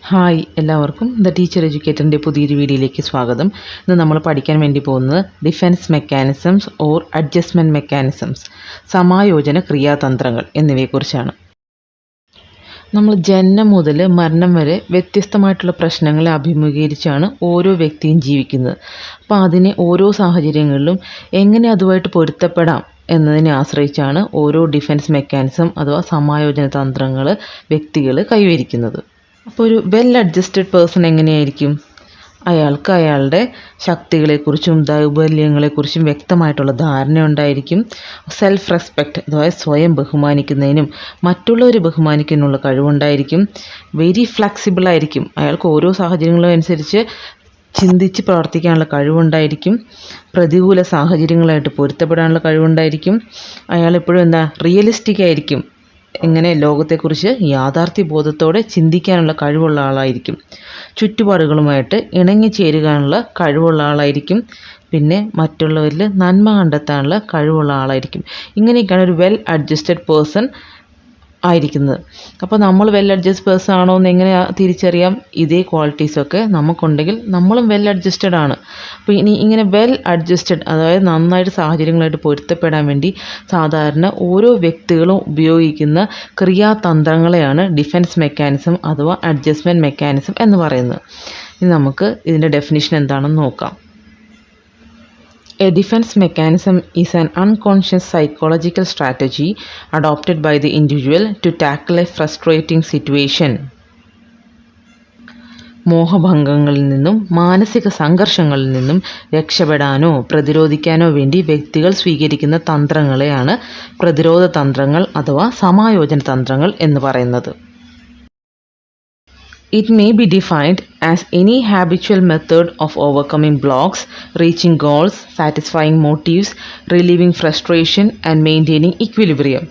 Hi എല്ലാവർക്കും the teacher എഡ്യൂക്കേറ്ററിൻ്റെ പുതിയൊരു വീഡിയോയിലേക്ക് സ്വാഗതം. ഇന്ന് നമ്മൾ പഠിക്കാൻ വേണ്ടി പോകുന്നത് defence mechanisms or adjustment mechanisms, സമായോജന ക്രിയാതന്ത്രങ്ങൾ എന്നിവയെക്കുറിച്ചാണ്. നമ്മൾ ജനനം മുതൽ മരണം വരെ വ്യത്യസ്തമായിട്ടുള്ള പ്രശ്നങ്ങളെ അഭിമുഖീകരിച്ചാണ് ഓരോ വ്യക്തിയും ജീവിക്കുന്നത്. അപ്പോൾ അതിനെ ഓരോ സാഹചര്യങ്ങളിലും എങ്ങനെ അതുമായിട്ട് പൊരുത്തപ്പെടാം എന്നതിനെ ആശ്രയിച്ചാണ് ഓരോ ഡിഫെൻസ് മെക്കാനിസം അഥവാ സമായോജന തന്ത്രങ്ങൾ വ്യക്തികൾ കൈവരിക്കുന്നത്. അപ്പോൾ ഒരു വെൽ അഡ്ജസ്റ്റഡ് പേഴ്സൺ എങ്ങനെയായിരിക്കും? അയാൾക്ക് അയാളുടെ ശക്തികളെക്കുറിച്ചും ദൗർബല്യങ്ങളെക്കുറിച്ചും വ്യക്തമായിട്ടുള്ള ധാരണ ഉണ്ടായിരിക്കും. സെൽഫ് റെസ്പെക്റ്റ് അഥവാ സ്വയം ബഹുമാനിക്കുന്നതിനും മറ്റുള്ളവരെ ബഹുമാനിക്കാനുള്ള കഴിവുണ്ടായിരിക്കും. വെരി ഫ്ലെക്സിബിൾ ആയിരിക്കും. അയാൾക്ക് ഓരോ സാഹചര്യങ്ങളും അനുസരിച്ച് ചിന്തിച്ച് പ്രവർത്തിക്കാനുള്ള കഴിവുണ്ടായിരിക്കും. പ്രതികൂല സാഹചര്യങ്ങളായിട്ട് പൊരുത്തപ്പെടാനുള്ള കഴിവുണ്ടായിരിക്കും. അയാൾ എപ്പോഴും റിയലിസ്റ്റിക് ആയിരിക്കും. എങ്ങനെ ലോകത്തെക്കുറിച്ച് യാഥാർത്ഥ്യബോധത്തോടെ ചിന്തിക്കാനുള്ള കഴിവുള്ള ആളായിരിക്കും. ചുറ്റുപാടുകളുമായിട്ട് ഇണങ്ങിച്ചേരുവാനുള്ള കഴിവുള്ള ആളായിരിക്കും. പിന്നെ മറ്റുള്ളവരിൽ നന്മ കണ്ടെത്താനുള്ള കഴിവുള്ള ആളായിരിക്കും. ഇങ്ങനെയൊക്കെയാണ് ഒരു വെൽ അഡ്ജസ്റ്റഡ് പേഴ്സൺ ആയിരിക്കുന്നത്. അപ്പോൾ നമ്മൾ വെൽ അഡ്ജസ്റ്റ് പേഴ്സൺ ആണോ എന്ന് എങ്ങനെ തിരിച്ചറിയാം? ഇതേ ക്വാളിറ്റീസൊക്കെ നമുക്കുണ്ടെങ്കിൽ നമ്മളും വെൽ അഡ്ജസ്റ്റഡ് ആണ്. അപ്പോൾ ഇനി ഇങ്ങനെ വെൽ അഡ്ജസ്റ്റഡ് അതായത് നന്നായിട്ട് സാഹചര്യങ്ങളായിട്ട് പൊരുത്തപ്പെടാൻ വേണ്ടി സാധാരണ ഓരോ വ്യക്തികളും ഉപയോഗിക്കുന്ന ക്രിയാതന്ത്രങ്ങളെയാണ് ഡിഫെൻസ് മെക്കാനിസം അഥവാ അഡ്ജസ്റ്റ്മെൻറ്റ് മെക്കാനിസം എന്ന് പറയുന്നത്. ഇനി നമുക്ക് ഇതിൻ്റെ ഡെഫിനിഷൻ എന്താണെന്ന് നോക്കാം. A defense mechanism is an unconscious psychological strategy adopted by the individual to tackle a frustrating situation. മോഹഭംഗങ്ങളിൽ നിന്നും മാനസിക സംഘർഷങ്ങളിൽ നിന്നും രക്ഷപ്പെടാനോ പ്രതിരോധിക്കാനോ വേണ്ടി വ്യക്തികൾ സ്വീകരിക്കുന്ന തന്ത്രങ്ങളെയാണ് പ്രതിരോധ തന്ത്രങ്ങൾ അഥവാ സമായോജന തന്ത്രങ്ങൾ എന്ന് പറയുന്നത്. It may be defined as any habitual method of overcoming blocks, reaching goals, satisfying motives, relieving frustration, and maintaining equilibrium.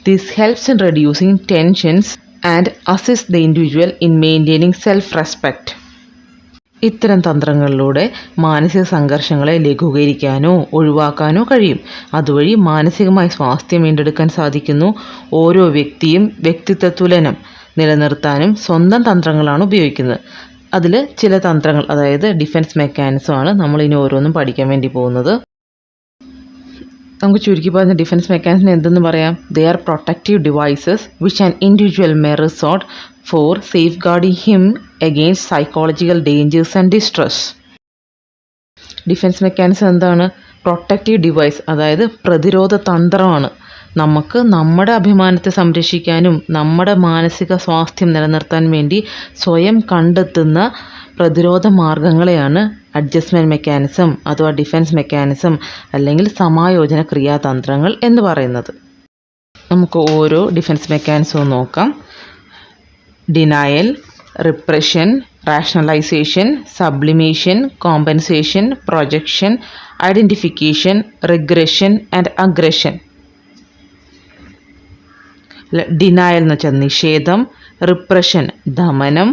This helps in reducing tensions and assists the individual in maintaining self-respect. ഇത്തരം തന്ത്രങ്ങളിലൂടെ മാനസിക സംഘർഷങ്ങളെ ലഘൂകരിക്കാനോ ഒഴിവാക്കാനോ കഴിയും. അതുവഴി മാനസികമായി സ്വാസ്ഥ്യം വീണ്ടെടുക്കാൻ സാധിക്കുന്നു. ഓരോ വ്യക്തിയും വ്യക്തിത്വ തുലനം നിലനിർത്താനും സ്വന്തം തന്ത്രങ്ങളാണ് ഉപയോഗിക്കുന്നത്. അതിൽ ചില തന്ത്രങ്ങൾ അതായത് ഡിഫെൻസ് മെക്കാനിസമാണ് നമ്മൾ ഇനി ഓരോന്നും പഠിക്കാൻ വേണ്ടി പോകുന്നത്. നമുക്ക് ചുരുക്കി പറഞ്ഞ ഡിഫെൻസ് മെക്കാനിസം എന്തെന്ന് പറയാം? They are protective devices which an individual may resort four safe guarding him against psychological dangers and distress. Defence mechanism എന്താണ്? പ്രൊട്ടക്റ്റീവ് ഡിവൈസ് അതായത് പ്രതിരോധ തന്ത്രമാണ്. നമുക്ക് നമ്മുടെ അഭിമാനത്തെ സംരക്ഷിക്കാനും നമ്മുടെ മാനസിക സ്വാസ്ഥ്യം നിലനിർത്താൻ വേണ്ടി സ്വയം കണ്ടെത്തുന്ന പ്രതിരോധ മാർഗങ്ങളെയാണ് അഡ്ജസ്റ്റ്മെൻറ്റ് മെക്കാനിസം അഥവാ ഡിഫെൻസ് മെക്കാനിസം അല്ലെങ്കിൽ സമായോജന ക്രിയാതന്ത്രങ്ങൾ എന്ന് പറയുന്നത്. നമുക്ക് ഓരോ ഡിഫെൻസ് മെക്കാനിസവും നോക്കാം. Denial, repression, rationalisation, sublimation, compensation, projection, identification, regression and aggression. Denial എന്ന് വെച്ചാൽ നിഷേധം, റിപ്രഷൻ ദമനം,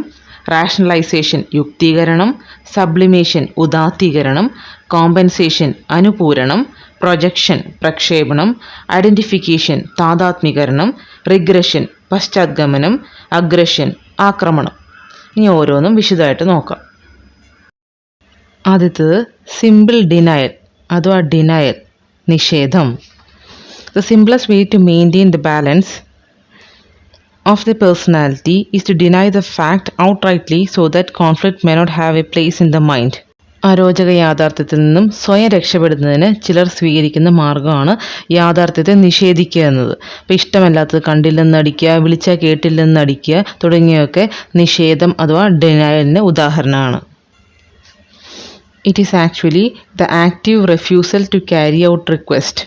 റാഷണലൈസേഷൻ യുക്തീകരണം, സബ്ലിമേഷൻ ഉദാത്തീകരണം, കോമ്പൻസേഷൻ അനുപൂരണം, പ്രൊജക്ഷൻ പ്രക്ഷേപണം, ഐഡൻറ്റിഫിക്കേഷൻ താദാത്മ്യീകരണം, റിഗ്രഷൻ പശ്ചാത്ഗമനം, അഗ്രഷൻ ആക്രമണം. ഇനി ഓരോന്നും വിശദമായിട്ട് നോക്കാം. ആദ്യത്തേത് സിമ്പിൾ ഡിനയൽ അഥവാ ഡിനയൽ നിഷേധം. The simplest way to maintain the balance of the personality is to deny the fact outrightly so that conflict may not have a place in the mind. അരോചക യാഥാർത്ഥ്യത്തിൽ നിന്നും സ്വയം രക്ഷപ്പെടുന്നതിന് ചിലർ സ്വീകരിക്കുന്ന മാർഗമാണ് യാഥാർത്ഥ്യത്തെ നിഷേധിക്കുക എന്നത്. അപ്പോൾ ഇഷ്ടമല്ലാത്തത് കണ്ടില്ലെന്നടിക്കുക, വിളിച്ചാൽ കേട്ടില്ലെന്നടിക്കുക തുടങ്ങിയൊക്കെ നിഷേധം അഥവാ ഡിനയലിന് ഉദാഹരണമാണ്. It is actually the active refusal to carry out request.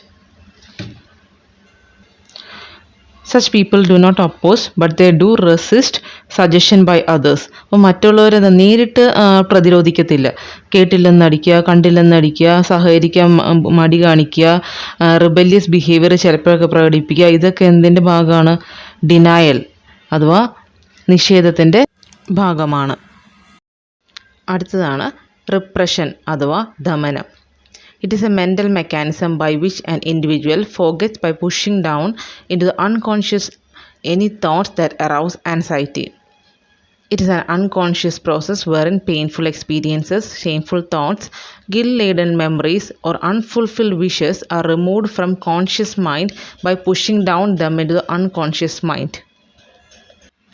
Such people do not oppose but they do resist suggestion by others. അപ്പോൾ മറ്റുള്ളവരെ നേരിട്ട് പ്രതിരോധിക്കത്തില്ല. കേട്ടില്ലെന്നടിക്കുക, കണ്ടില്ലെന്നടിക്കുക, സഹകരിക്കാൻ മടി കാണിക്കുക, റിബല്യസ് ബിഹേവിയർ ചിലപ്പോഴൊക്കെ പ്രകടിപ്പിക്കുക, ഇതൊക്കെ എന്തിൻ്റെ ഭാഗമാണ്? ഡിനയൽ അഥവാ നിഷേധത്തിൻ്റെ ഭാഗമാണ്. അടുത്തതാണ് റിപ്രഷൻ അഥവാ ദമനം. It is a mental mechanism by which an individual forgets by pushing down into the unconscious any thoughts that arouse anxiety. It is an unconscious process wherein painful experiences, shameful thoughts, guilt-laden memories, or unfulfilled wishes are removed from conscious mind by pushing down them into the unconscious mind.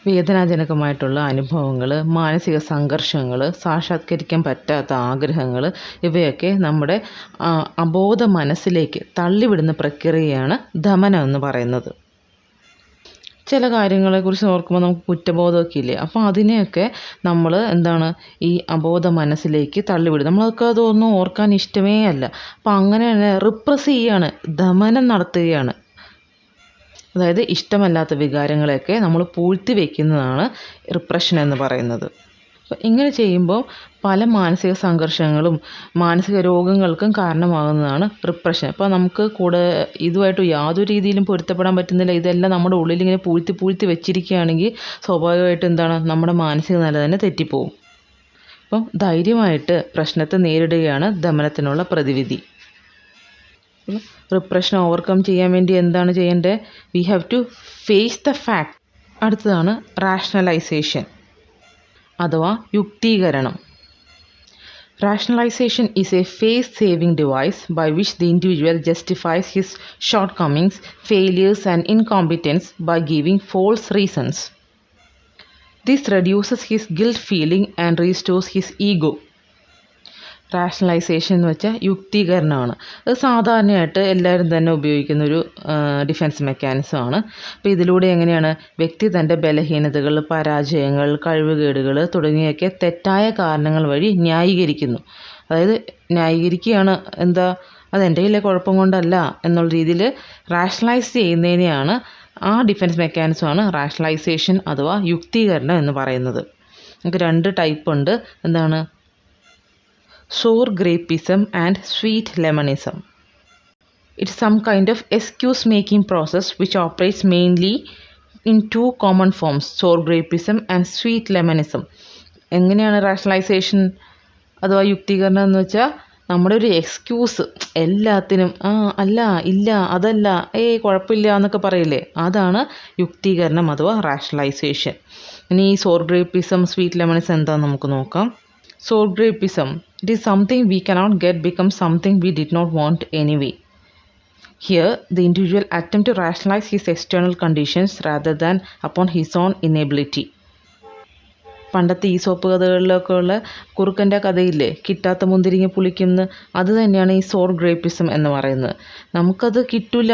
വേദനാജനകമായിട്ടുള്ള അനുഭവങ്ങൾ, മാനസിക സംഘർഷങ്ങൾ, സാക്ഷാത്കരിക്കാൻ പറ്റാത്ത ആഗ്രഹങ്ങൾ, ഇവയൊക്കെ നമ്മുടെ അബോധ മനസ്സിലേക്ക് തള്ളിവിടുന്ന പ്രക്രിയയാണ് ദമനം എന്ന് പറയുന്നത്. ചില കാര്യങ്ങളെക്കുറിച്ച് ഓർക്കുമ്പോൾ നമുക്ക് കുറ്റബോധമൊക്കെ ഇല്ലേ, അപ്പോൾ അതിനെയൊക്കെ നമ്മൾ ഈ അബോധ മനസ്സിലേക്ക് തള്ളിവിടും. നമ്മൾക്ക് അതൊന്നും ഓർക്കാൻ ഇഷ്ടമേ അല്ല. അപ്പോൾ അങ്ങനെ തന്നെ റിപ്രസ് ചെയ്യാണ്, ദമനം നടത്തുകയാണ്. അതായത് ഇഷ്ടമല്ലാത്ത വികാരങ്ങളെയൊക്കെ നമ്മൾ പൂഴ്ത്തി വയ്ക്കുന്നതാണ് റിപ്രഷൻ എന്ന് പറയുന്നത്. അപ്പം ഇങ്ങനെ ചെയ്യുമ്പോൾ പല മാനസിക സംഘർഷങ്ങളും മാനസിക രോഗങ്ങൾക്കും കാരണമാകുന്നതാണ് റിപ്രഷൻ. അപ്പോൾ നമുക്ക് കൂടെ ഇതുമായിട്ട് യാതൊരു രീതിയിലും പൊരുത്തപ്പെടാൻ പറ്റുന്നില്ല, ഇതെല്ലാം നമ്മുടെ ഉള്ളിൽ ഇങ്ങനെ പൂഴ്ത്തി വെച്ചിരിക്കുകയാണെങ്കിൽ സ്വാഭാവികമായിട്ട് നമ്മുടെ മാനസിക നില തന്നെ തെറ്റിപ്പോവും. അപ്പം ധൈര്യമായിട്ട് പ്രശ്നത്തെ നേരിടുകയാണ് ദമനത്തിനുള്ള പ്രതിവിധി. റിപ്രഷൻ ഓവർകം ചെയ്യാൻ വേണ്ടി എന്താണ് ചെയ്യേണ്ടത്? We have to face the fact. അടുത്തതാണ് റാഷണലൈസേഷൻ അഥവാ യുക്തീകരണം. Rationalization is a face-saving device by which the individual justifies his shortcomings, failures, and incompetence by giving false reasons. This reduces his guilt feeling and restores his ego. Rationalisation എന്ന് വെച്ചാൽ യുക്തീകരണമാണ്. അത് സാധാരണയായിട്ട് എല്ലാവരും തന്നെ ഉപയോഗിക്കുന്നൊരു defence മെക്കാനിസമാണ്. അപ്പോൾ ഇതിലൂടെ എങ്ങനെയാണ് വ്യക്തി തൻ്റെ ബലഹീനതകൾ, പരാജയങ്ങൾ, കഴിവുകേടുകൾ തുടങ്ങിയൊക്കെ തെറ്റായ കാരണങ്ങൾ വഴി ന്യായീകരിക്കുന്നു. അതായത് ന്യായീകരിക്കുകയാണ്, അതെൻ്റെ കയ്യിലെ കുഴപ്പം കൊണ്ടല്ല എന്നുള്ള രീതിയിൽ റാഷണലൈസ് ചെയ്യുന്നതിനെയാണ് ആ ഡിഫെൻസ് മെക്കാനിസമാണ് റാഷണലൈസേഷൻ അഥവാ യുക്തീകരണം എന്ന് പറയുന്നത്. നമുക്ക് 2 ടൈപ്പ് ഉണ്ട്. sour grapeism and sweet lemonism. It's some kind of excuse-making process which operates mainly in 2 common forms, sour grapeism and sweet lemonism. എങ്ങനെയാണ് റാഷണലൈസേഷൻ അഥവാ യുക്തീകരണം എന്ന് വെച്ചാൽ നമ്മുടെ ഒരു എക്സ്ക്യൂസ് എല്ലാത്തിനും അല്ല, ഇല്ല, അതല്ല, കുഴപ്പമില്ല എന്നൊക്കെ പറയില്ലേ, അതാണ് യുക്തീകരണം അഥവാ റാഷണലൈസേഷൻ. ഇനി ഈ സോർ ഗ്രേപ്പിസം, സ്വീറ്റ് ലെമണിസം എന്താണെന്ന് നമുക്ക് നോക്കാം. Sour grapeism. It is something we cannot get becomes something we did not want anyway. Here, the individual attempt to rationalize his external conditions rather than upon his own inability. പണ്ടത്തെ ഈ soap കഥകളിലൊക്കെ ഉള്ള കുറുക്കൻ്റെ കഥയില്ലേ, കിട്ടാത്ത മുന്തിരിങ്ങ പുളിക്കുന്ന്, അത് തന്നെയാണ് ഈ സോർ ഗ്രേപ്പിസം എന്ന് പറയുന്നത്. നമുക്കത് കിട്ടില്ല,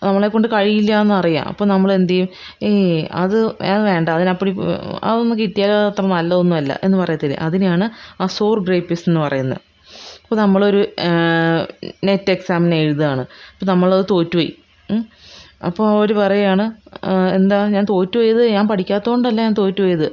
നമ്മളെക്കൊണ്ട് കഴിയില്ല എന്നറിയാം. അപ്പോൾ നമ്മൾ എന്ത് ചെയ്യും? അത് വേണ്ട, അതൊന്നും കിട്ടിയാൽ അത്ര നല്ലതൊന്നുമല്ല എന്ന് പറയത്തില്ലേ, അതിനെയാണ് ആ സോർ ഗ്രേപ്പിസം എന്ന് പറയുന്നത്. അപ്പോൾ നമ്മളൊരു നെറ്റ് എക്സാമിന് എഴുതുകയാണ്, അപ്പോൾ നമ്മളത് തോറ്റുപോയി. അപ്പോൾ അവർ പറയുകയാണ്, ഞാൻ തോറ്റുപോയത് ഞാൻ പഠിക്കാത്തതുകൊണ്ടല്ല, ഞാൻ തോറ്റുപോയത്.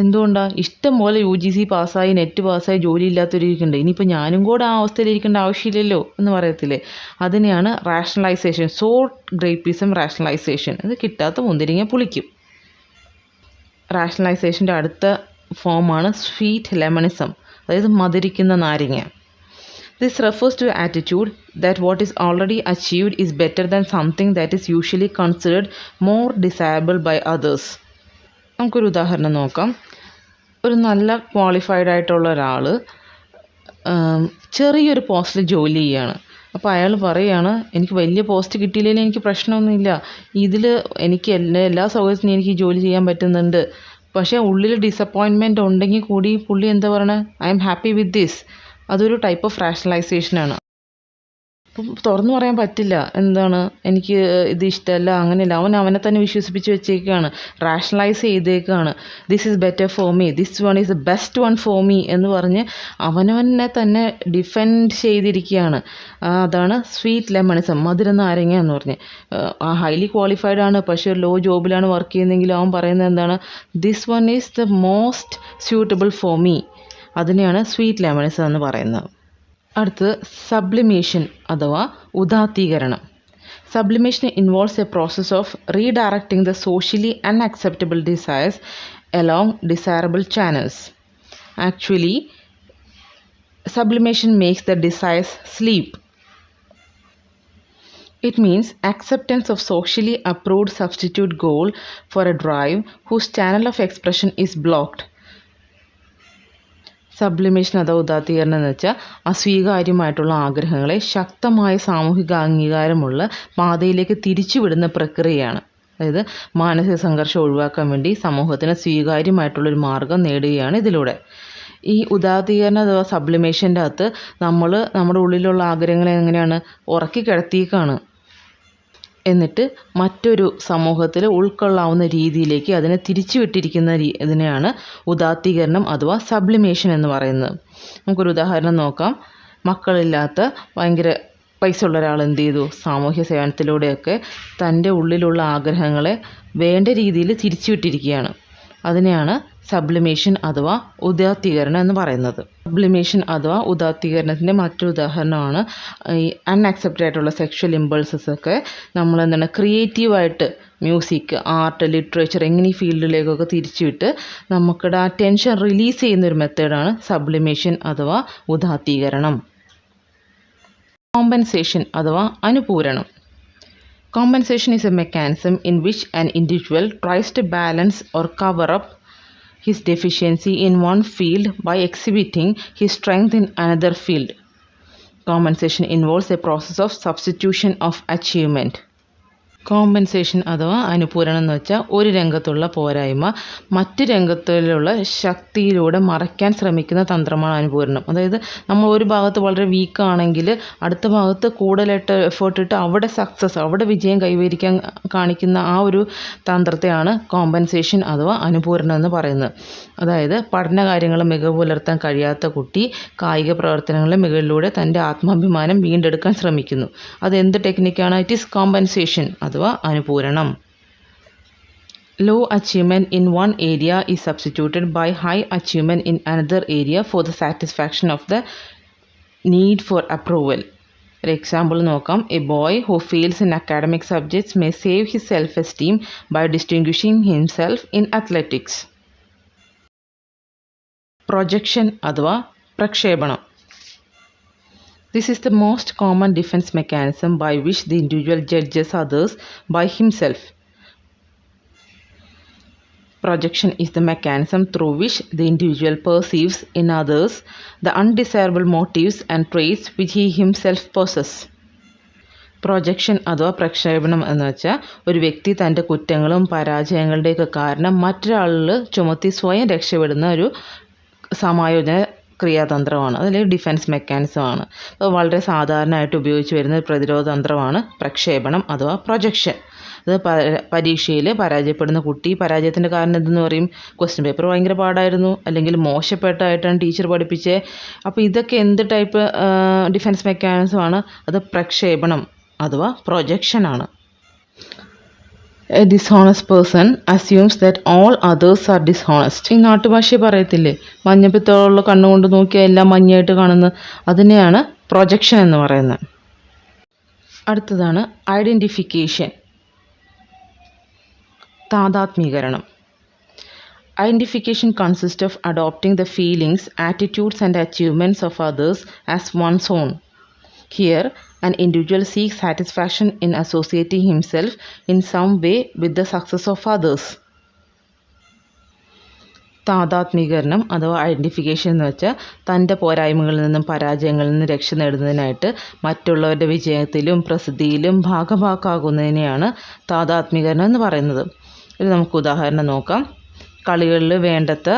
എന്തുകൊണ്ടാണ്? ഇഷ്ടം പോലെ UGC പാസ്സായി, നെറ്റ് പാസ്സായി, ജോലി ഇല്ലാത്തവരിക്കുന്നുണ്ട്, ഇനിയിപ്പോൾ ഞാനും കൂടെ ആ അവസ്ഥയിൽ ഇരിക്കേണ്ട ആവശ്യമില്ലല്ലോ എന്ന് പറയത്തില്ലേ, അതിനെയാണ് റാഷണലൈസേഷൻ. സോർ ഗ്രേപ്പിസം റാഷണലൈസേഷൻ. ഇത് കിട്ടാത്ത മുന്തിരിങ്ങ പുളിക്കും. റാഷണലൈസേഷൻ്റെ അടുത്ത ഫോമാണ് സ്വീറ്റ് ലെമണിസം, അതായത് മധുരിക്കുന്ന നാരങ്ങ. This refers to the attitude that what is already achieved is better than something that is usually considered more desirable by others. നമുക്കൊരു ഉദാഹരണം നോക്കാം. ഒരു നല്ല ക്വാളിഫൈഡ് ആയിട്ടുള്ള ഒരാൾ ചെറിയൊരു പോസ്റ്റിൽ ജോലി ചെയ്യുകയാണ്. അപ്പോൾ അയാൾ പറയുകയാണ്, എനിക്ക് വലിയ പോസ്റ്റ് കിട്ടിയില്ലെങ്കിൽ എനിക്ക് പ്രശ്നമൊന്നുമില്ല, ഇതിൽ എനിക്ക് എല്ലാ സൗകര്യത്തിനും എനിക്ക് ജോലി ചെയ്യാൻ പറ്റുന്നുണ്ട്. പക്ഷേ ഉള്ളിൽ ഡിസപ്പോയിൻമെൻറ്റ് ഉണ്ടെങ്കിൽ കൂടി പുള്ളി എന്താ പറയണത്? I am happy with this. അതൊരു ടൈപ്പ് ഓഫ് റാഷണലൈസേഷനാണ്. അപ്പം തുറന്നു പറയാൻ പറ്റില്ല, എനിക്ക് ഇത് ഇഷ്ടമല്ല, അങ്ങനെയല്ല. അവനെ തന്നെ വിശ്വസിപ്പിച്ച് വെച്ചേക്കാണ്, റാഷണലൈസ് ചെയ്തേക്കാണ്. This is better for me, this one is the best one for me എന്ന് പറഞ്ഞ് അവനവനെ തന്നെ ഡിഫെൻഡ് ചെയ്തിരിക്കുകയാണ്. അതാണ് സ്വീറ്റ് ലെമണിസം, മധുര നാരങ്ങ എന്ന് പറഞ്ഞ്. ഹൈലി ക്വാളിഫൈഡ് ആണ്, പക്ഷേ ലോ ജോബിലാണ് വർക്ക് ചെയ്യുന്നതെങ്കിലും അവൻ പറയുന്നത് this one is the most suitable for me. അതിനെയാണ് സ്വീറ്റ് ലെമണിസം എന്ന് പറയുന്നത്. അടുത്ത് സബ്ലിമേഷൻ അഥവാ ഉദാത്തീകരണം. Sublimation involves a process of redirecting the socially unacceptable desires along desirable channels. Actually, sublimation makes the desires sleep. It means acceptance of socially approved substitute goal for a drive whose channel of expression is blocked. Sublimation അഥവാ ഉദാത്തീകരണം എന്ന് വെച്ചാൽ അസ്വീകാര്യമായിട്ടുള്ള ആഗ്രഹങ്ങളെ ശക്തമായ സാമൂഹിക അംഗീകാരമുള്ള പാതയിലേക്ക് തിരിച്ചുവിടുന്ന പ്രക്രിയയാണ്. അതായത് മാനസിക സംഘർഷം ഒഴിവാക്കാൻ വേണ്ടി സമൂഹത്തിന് സ്വീകാര്യമായിട്ടുള്ളൊരു മാർഗം നേടുകയാണ് ഇതിലൂടെ. ഈ ഉദാത്തീകരണം അഥവാ സബ്ലിമേഷൻ്റെ അകത്ത് നമ്മുടെ ഉള്ളിലുള്ള ആഗ്രഹങ്ങളെ എങ്ങനെയാണ് ഉറക്കി കിടത്തിയേക്കാണ്. എന്നിട്ട് മറ്റൊരു സമൂഹത്തിൽ ഉൾക്കൊള്ളാവുന്ന രീതിയിലേക്ക് അതിനെ തിരിച്ചുവിട്ടിരിക്കുന്ന ഇതിനെയാണ് ഉദാത്തീകരണം അഥവാ സബ്ലിമേഷൻ എന്ന് പറയുന്നത്. നമുക്കൊരു ഉദാഹരണം നോക്കാം. മക്കളില്ലാത്ത ഭയങ്കര പൈസ ഉള്ള ഒരാൾ എന്ത് ചെയ്തു? സാമൂഹ്യ സേവനത്തിലൂടെയൊക്കെ തൻ്റെ ഉള്ളിലുള്ള ആഗ്രഹങ്ങളെ വേണ്ട രീതിയിൽ തിരിച്ചുവിട്ടിരിക്കുകയാണ്. അതിനെയാണ് സബ്ലിമേഷൻ അഥവാ ഉദാത്തീകരണം എന്ന് പറയുന്നത്. സബ്ലിമേഷൻ അഥവാ ഉദാത്തീകരണത്തിൻ്റെ മറ്റൊരു ഉദാഹരണമാണ് ഈ അൺഅക്സെപ്റ്റഡ് ആയിട്ടുള്ള സെക്ഷൽ ഇമ്പൾസസ് ഒക്കെ നമ്മൾ എന്താണ് ക്രിയേറ്റീവായിട്ട് മ്യൂസിക്, ആർട്ട്, ലിറ്ററേച്ചർ എങ്ങനെ ഈ ഫീൽഡിലേക്കൊക്കെ തിരിച്ചുവിട്ട് നമുക്കിടെ ആ ടെൻഷൻ റിലീസ് ചെയ്യുന്നൊരു മെത്തേഡാണ് സബ്ലിമേഷൻ അഥവാ ഉദാത്തീകരണം. കോമ്പൻസേഷൻ അഥവാ അനുപൂരണം. Compensation is a mechanism in which an individual tries to balance or cover up his deficiency in one field by exhibiting his strength in another field. Compensation involves a process of substitution of achievement. Compensation അഥവാ അനുപൂരണം എന്ന് വെച്ചാൽ ഒരു രംഗത്തുള്ള പോരായ്മ മറ്റ് രംഗത്തിലുള്ള ശക്തിയിലൂടെ മറയ്ക്കാൻ ശ്രമിക്കുന്ന തന്ത്രമാണ് അനുപൂരണം. അതായത് നമ്മൾ ഒരു ഭാഗത്ത് വളരെ വീക്കാണെങ്കിൽ അടുത്ത ഭാഗത്ത് കൂടുതലായിട്ട് എഫേർട്ട് ഇട്ട് അവിടെ വിജയം കൈവരിക്കാൻ കാണിക്കുന്ന ആ ഒരു തന്ത്രത്തെയാണ് കോമ്പൻസേഷൻ അഥവാ അനുപൂരണം എന്ന് പറയുന്നത്. അതായത് പഠന കാര്യങ്ങൾ മികവ് പുലർത്താൻ കഴിയാത്ത കുട്ടി കായിക പ്രവർത്തനങ്ങളിലെ മികവിലൂടെ തൻ്റെ ആത്മാഭിമാനം വീണ്ടെടുക്കാൻ ശ്രമിക്കുന്നു. അതെന്ത് ടെക്നിക്കാണ്? ഇറ്റ് ഈസ് കോമ്പൻസേഷൻ അഥവാ അനുപൂരണം. Low achievement in one area is substituted by high achievement in another area for the satisfaction of the need for approval. ഒരു എക്സാമ്പിൾ നോക്കാം. A boy who fails in academic subjects may save his self-esteem by distinguishing himself in athletics. Projection അഥവാ പ്രക്ഷേപണം. This is the most common defense mechanism by which the individual judges others by himself. Projection is the mechanism through which the individual perceives in others the undesirable motives and traits which he himself possesses. Projection അഥവാ പ്രക്ഷേപണം എന്ന് വെച്ചാൽ ഒരു വ്യക്തി തൻ്റെ കുറ്റങ്ങളും പരാജയങ്ങളുടെയൊക്കെ കാരണം മറ്റൊരാളിൽ ചുമത്തി സ്വയം രക്ഷപ്പെടുന്ന ഒരു സമായോജന ക്രിയാതന്ത്രമാണ്. അതിൽ ഡിഫെൻസ് മെക്കാനിസമാണ്. അപ്പോൾ വളരെ സാധാരണയായിട്ട് ഉപയോഗിച്ച് വരുന്ന ഒരു പ്രതിരോധ തന്ത്രമാണ് പ്രക്ഷേപണം അഥവാ പ്രൊജക്ഷൻ. അത് പരീക്ഷയിൽ പരാജയപ്പെടുന്ന കുട്ടി പരാജയത്തിൻ്റെ കാരണം എന്തെന്ന് പറയും? ക്വസ്റ്റ്യൻ പേപ്പർ ഭയങ്കര പാടായിരുന്നു, അല്ലെങ്കിൽ മോശപ്പെട്ടായിട്ടാണ് ടീച്ചർ പഠിപ്പിച്ചത്. അപ്പോൾ ഇതൊക്കെ എന്ത് ടൈപ്പ് ഡിഫെൻസ് മെക്കാനിസമാണ്? അത് പ്രക്ഷേപണം അഥവാ പ്രൊജക്ഷനാണ്. A dishonest person assumes that all others are dishonest. ഈ നാട്ടുഭാഷ പറയത്തില്ലേ, മഞ്ഞപ്പിത്തമുള്ള കണ്ണുകൊണ്ട് നോക്കിയാൽ എല്ലാം മഞ്ഞയായിട്ട് കാണുന്നത്, അതിനെയാണ് പ്രൊജക്ഷൻ എന്ന് പറയുന്നത്. അടുത്തതാണ് identification, താദാത്മീകരണം. Identification consists of adopting the feelings, attitudes and achievements of others as one's own. Here, an individual seeks satisfaction in associating himself in some way with the success of others. താദാത്മീകരണം അഥവാ identification എന്ന് വെച്ചാൽ തൻ്റെ പോരായ്മകളിൽ നിന്നും പരാജയങ്ങളിൽ നിന്നും രക്ഷ നേടുന്നതിനായിട്ട് മറ്റുള്ളവരുടെ വിജയത്തിലും പ്രസിദ്ധിയിലും ഭാഗഭാക്കാകുന്നതിനെയാണ് താദാത്മീകരണം എന്ന് പറയുന്നത്. ഇത് നമുക്ക് ഉദാഹരണം നോക്കാം. കളികളിൽ വേണ്ടത്ര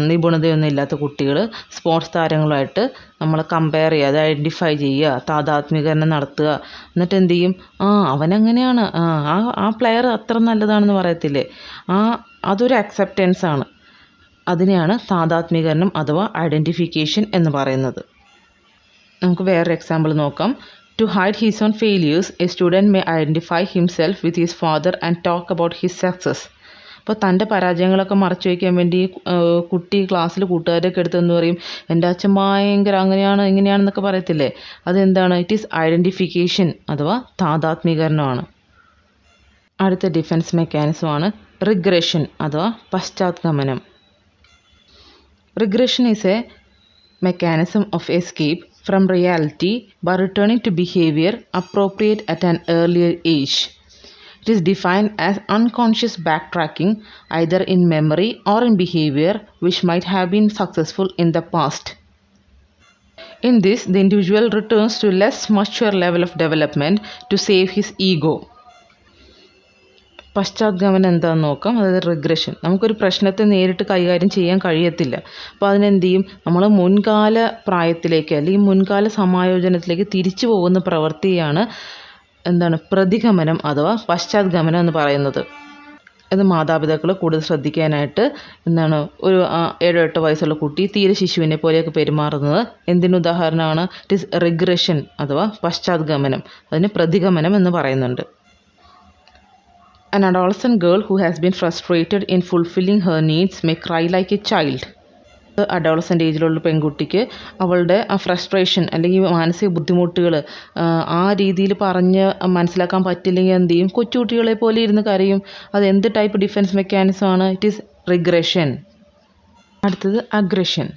നിപുണതയൊന്നും ഇല്ലാത്ത കുട്ടികൾ സ്പോർട്സ് താരങ്ങളുമായിട്ട് നമ്മൾ കമ്പയർ ചെയ്യുക, അത് ഐഡൻറ്റിഫൈ ചെയ്യുക, താദാത്മീകരണം നടത്തുക. എന്നിട്ട് എന്ത് ചെയ്യും? അവനങ്ങനെയാണ്, ആ പ്ലെയർ അത്ര നല്ലതാണെന്ന് പറയത്തില്ലേ, അതൊരു അക്സെപ്റ്റൻസ് ആണ്. അതിനെയാണ് താദാത്മീകരണം അഥവാ ഐഡൻറ്റിഫിക്കേഷൻ എന്ന് പറയുന്നത്. നമുക്ക് വേറൊരു എക്സാമ്പിൾ നോക്കാം. To hide his own failures, a student may identify himself with his father and talk about his success. അപ്പോൾ തൻ്റെ പരാജയങ്ങളൊക്കെ മറച്ചു വയ്ക്കാൻ വേണ്ടി കുട്ടി ക്ലാസ്സിൽ കൂട്ടുകാരൊക്കെ എടുത്തെന്ന് പറയും, എൻ്റെ അച്ഛൻ ഭയങ്കര അങ്ങനെയാണ് ഇങ്ങനെയാണെന്നൊക്കെ പറയത്തില്ലേ, അതെന്താണ്? ഇറ്റ് ഈസ് ഐഡൻറ്റിഫിക്കേഷൻ അഥവാ താദാത്മീകരണമാണ്. അടുത്ത ഡിഫെൻസ് മെക്കാനിസമാണ് റിഗ്രഷൻ അഥവാ പശ്ചാത്ഗമനം. Regression is a mechanism of escape from reality by returning to behavior appropriate at an earlier age. It is defined as unconscious backtracking either in memory or in behavior which might have been successful in the past. In this, the individual returns to a less mature level of development to save his ego. പശ്ചാത്ഗമനം എന്താണെന്ന് നോക്കാം. അതായത് regression. നമുക്കൊരു പ്രശ്നത്തെ നേരിട്ട് കൈകാര്യം ചെയ്യാൻ കഴിയത്തില്ല. അപ്പോൾ അതിനെന്ത് ചെയ്യും, നമ്മൾ മുൻകാല പ്രായത്തിലേക്ക് അല്ലെങ്കിൽ മുൻകാല സമായോജനത്തിലേക്ക് തിരിച്ചു പോകുന്ന പ്രവൃത്തിയാണ് പ്രതിഗമനം അഥവാ പശ്ചാത്ഗമനം എന്ന് പറയുന്നത്. ഇത് മാതാപിതാക്കൾ കൂടുതൽ ശ്രദ്ധിക്കാനായിട്ട് ഒരു 7-8 വയസ്സുള്ള കുട്ടി തീരെ ശിശുവിനെ പോലെയൊക്കെ പെരുമാറുന്നത് എന്തിനുദാഹരണമാണ്? ഇറ്റ് ഈസ് റിഗ്രഷൻ അഥവാ പശ്ചാത്ഗമനം. അതിന് പ്രതിഗമനം എന്ന് പറയുന്നുണ്ട്. An adolescent girl who has been frustrated in fulfilling her needs may cry like a child. Adolescent ഏജിലുള്ള പെൺകുട്ടിക്ക് അവളുടെ ആ ഫ്രസ്ട്രേഷൻ അല്ലെങ്കിൽ മാനസിക ബുദ്ധിമുട്ടുകൾ ആ രീതിയിൽ പറഞ്ഞ് മനസ്സിലാക്കാൻ പറ്റില്ലെങ്കിൽ എന്ത് ചെയ്യും? കൊച്ചുകുട്ടികളെ പോലെ ഇരുന്ന് കരയും. അത് എന്ത് ടൈപ്പ് ഡിഫെൻസ് മെക്കാനിസം ആണ്? It is regression. അടുത്തത് aggression.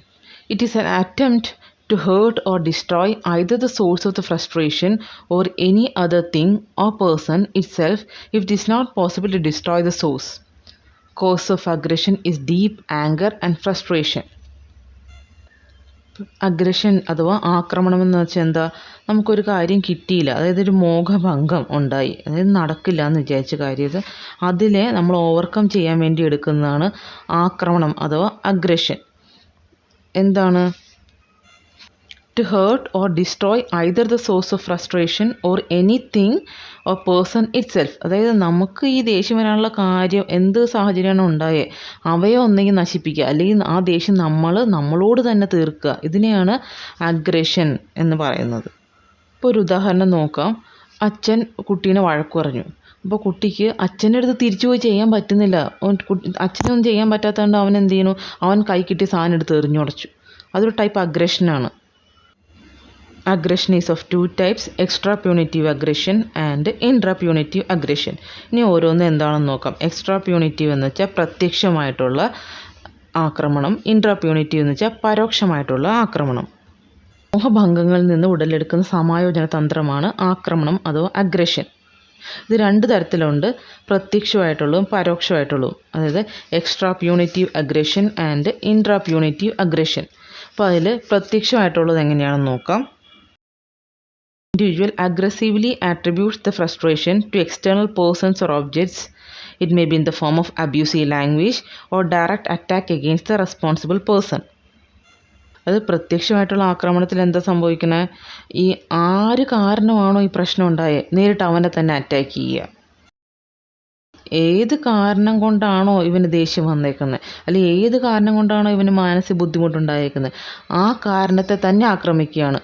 It is an attempt to hurt or destroy either the source of the frustration or any other thing or person itself if it is not possible to destroy the source. Cause of aggression is deep anger and frustration. Aggression അഥവാ ആക്രമണം എന്ന് വെച്ചാൽ എന്താ? നമുക്കൊരു കാര്യം കിട്ടിയില്ല, അതായത് ഒരു മോഹഭംഗം ഉണ്ടായി, അതായത് നടക്കില്ല എന്ന് വിചാരിച്ച കാര്യത്തിൽ അതിനെ നമ്മൾ ഓവർകം ചെയ്യാൻ വേണ്ടി എടുക്കുന്നതാണ് ആക്രമണം അഥവാ അഗ്രഷൻ. എന്താണ്? To hurt or destroy either the source of frustration or anything or person itself. അതായത് നമുക്ക് ഈ ദേഷ്യം വരാനുള്ള കാര്യം എന്ത് സാഹചര്യമാണ് ഉണ്ടായത് അവയെ ഒന്നെങ്കിൽ നശിപ്പിക്കുക അല്ലെങ്കിൽ ആ ദേഷ്യം നമ്മളോട് തന്നെ തീർക്കുക. ഇതിനെയാണ് അഗ്രഷൻ എന്ന് പറയുന്നത്. ഇപ്പോൾ ഒരു ഉദാഹരണം നോക്കാം. അച്ഛൻ കുട്ടീനെ വഴക്ക് പറഞ്ഞു. അപ്പോൾ കുട്ടിക്ക് അച്ഛൻ്റെ അടുത്ത് തിരിച്ചു പോയി ചെയ്യാൻ പറ്റുന്നില്ല. അച്ഛനൊന്നും ചെയ്യാൻ പറ്റാത്തതുകൊണ്ട് അവൻ എന്ത് ചെയ്യുന്നു? അവൻ കൈ കിട്ടിയ സാധനം എടുത്ത് എറിഞ്ഞുടച്ചു. അതൊരു type അഗ്രഷനാണ്. Aggression is of two types, extrapunitive aggression and intrapunitive aggression. ഇനി ഓരോന്ന് എന്താണെന്ന് നോക്കാം. എക്സ്ട്രാപ്യൂണിറ്റീവ് എന്ന് വെച്ചാൽ പ്രത്യക്ഷമായിട്ടുള്ള ആക്രമണം, ഇൻട്രാപ്യൂണിറ്റീവ് എന്ന് വെച്ചാൽ പരോക്ഷമായിട്ടുള്ള ആക്രമണം. മോഹഭംഗങ്ങളിൽ നിന്ന് ഉടലെടുക്കുന്ന സമായോജന തന്ത്രമാണ് ആക്രമണം അഥവാ അഗ്രഷൻ. ഇത് 2 തരത്തിലുണ്ട്, പ്രത്യക്ഷമായിട്ടുള്ളതും പരോക്ഷമായിട്ടുള്ളതും. അതായത് എക്സ്ട്രാപ്യൂണിറ്റീവ് അഗ്രഷൻ ആൻഡ് ഇൻട്രാപ്യൂണിറ്റീവ് അഗ്രഷൻ. അപ്പോൾ അതിൽ പ്രത്യക്ഷമായിട്ടുള്ളത് എങ്ങനെയാണെന്ന് നോക്കാം. Individual aggressively attributes the frustration to external persons or objects. It may be in the form of abusive language or direct attack against the responsible person. അത് പ്രത്യക്ഷമായിട്ടുള്ള ആക്രമണത്തിൽ എന്താ സംഭവിക്കുന്നത്? ഈ ആര് കാരണമാണോ ഈ പ്രശ്നം ഉണ്ടായത് നേരിട്ട് അവനെ തന്നെ അറ്റാക്ക് ചെയ്യുക. ഏത് കാരണം കൊണ്ടാണോ ഇവന് ദേഷ്യം വന്നേക്കുന്നത് അല്ലെങ്കിൽ ഏത് കാരണം കൊണ്ടാണോ ഇവന് മാനസിക ബുദ്ധിമുട്ടുണ്ടായേക്കുന്നത് ആ കാരണത്തെ തന്നെ ആക്രമിക്കുകയാണ്.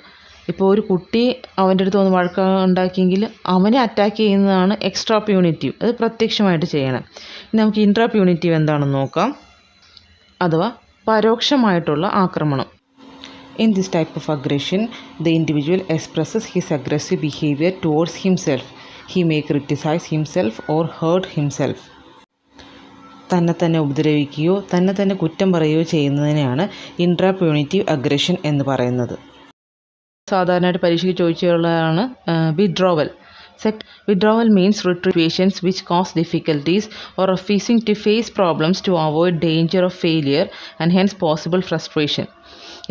ഇപ്പോൾ ഒരു കുട്ടി അവൻ്റെ അടുത്ത് വന്ന് വഴക്ക് ഉണ്ടാക്കിയെങ്കിൽ അവനെ അറ്റാക്ക് ചെയ്യുന്നതാണ് എക്സ്ട്രാ പ്യൂണിറ്റീവ്. അത് പ്രത്യക്ഷമായിട്ട് ചെയ്യണം. ഇനി നമുക്ക് ഇൻട്രാ പ്യൂണിറ്റീവ് എന്താണെന്ന് നോക്കാം, അഥവാ പരോക്ഷമായിട്ടുള്ള ആക്രമണം. In this type of aggression, the individual expresses his aggressive behavior towards himself. He may criticize himself or hurt himself. തന്നെ ഉപദ്രവിക്കുകയോ തന്നെ കുറ്റം പറയുകയോ ചെയ്യുന്നതിനെയാണ് ഇൻട്രാ പ്യൂണിറ്റീവ് അഗ്രഷൻ എന്ന് പറയുന്നത്. സാധാരണയായിട്ട് പരീക്ഷയ്ക്ക് ചോദിച്ചുള്ളതാണ് withdrawal. Withdrawal means situations which cause difficulties or refusing to face problems to avoid danger of failure and hence possible frustration.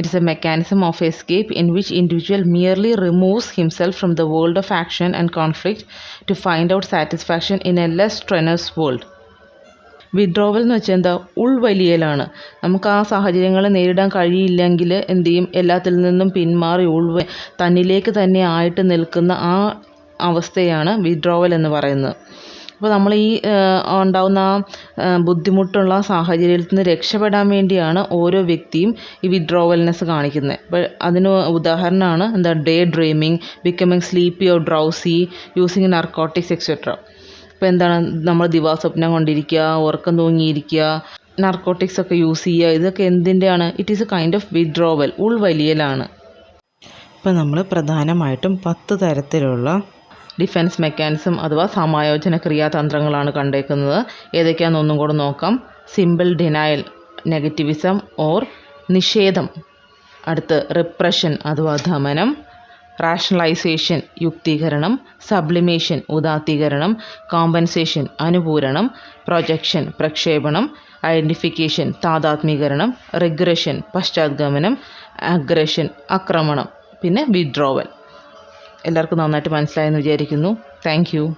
It is a mechanism of escape in which individual merely removes himself from the world of action and conflict to find out satisfaction in a less strenuous world. Withdrawal എന്ന് വെച്ചാൽ എന്താ? ഉൾവലിയലാണ്. നമുക്ക് ആ സാഹചര്യങ്ങൾ നേരിടാൻ കഴിയില്ലെങ്കിൽ എന്ത് ചെയ്യും? എല്ലാത്തിൽ നിന്നും പിന്മാറി തന്നിലേക്ക് തന്നെ ആയിട്ട് നിൽക്കുന്ന ആ അവസ്ഥയാണ് വിഡ്രോവൽ എന്ന് പറയുന്നത്. അപ്പോൾ നമ്മൾ ഈ ഉണ്ടാകുന്ന ബുദ്ധിമുട്ടുള്ള സാഹചര്യത്തിൽ നിന്ന് രക്ഷപ്പെടാൻ വേണ്ടിയാണ് ഓരോ വ്യക്തിയും ഈ വിഡ്രോവൽനെസ് കാണിക്കുന്നത്. അപ്പോൾ അതിന് ഉദാഹരണമാണ് day dreaming, becoming sleepy or drowsy, using narcotics etcetera. ഇപ്പോൾ എന്താണ്? നമ്മൾ ദിവാസ്വപ്നം കൊണ്ടിരിക്കുക, ഉറക്കം തൂങ്ങിയിരിക്കുക, നർക്കോട്ടിക്സ് ഒക്കെ യൂസ് ചെയ്യുക, ഇതൊക്കെ എന്തിൻ്റെയാണ്? It is a kind of withdrawal, ഉൾവലിയലാണ്. ഇപ്പോൾ നമ്മൾ പ്രധാനമായിട്ടും 10 തരത്തിലുള്ള ഡിഫെൻസ് മെക്കാനിസം അഥവാ സമായോജന ക്രിയാതന്ത്രങ്ങളാണ് കണ്ടേക്കുന്നത്. ഏതൊക്കെയാണെന്ന് ഒന്നും കൂടെ നോക്കാം. സിമ്പിൾ ഡിനയൽ, നെഗറ്റിവിസം ഓർ നിഷേധം, അടുത്ത് റിപ്രഷൻ അഥവാ ദമനം, റാഷണലൈസേഷൻ യുക്തീകരണം, സബ്ലിമേഷൻ ഉദാത്തീകരണം, കോമ്പൻസേഷൻ അനുപൂരണം, പ്രൊജക്ഷൻ പ്രക്ഷേപണം, ഐഡൻറ്റിഫിക്കേഷൻ താദാത്മീകരണം, റിഗ്രഷൻ പശ്ചാത്ഗമനം, അഗ്രഷൻ ആക്രമണം, പിന്നെ വിഡ്രോവൽ. എല്ലാവർക്കും നന്നായിട്ട് മനസ്സിലായെന്ന് വിചാരിക്കുന്നു. Thank you.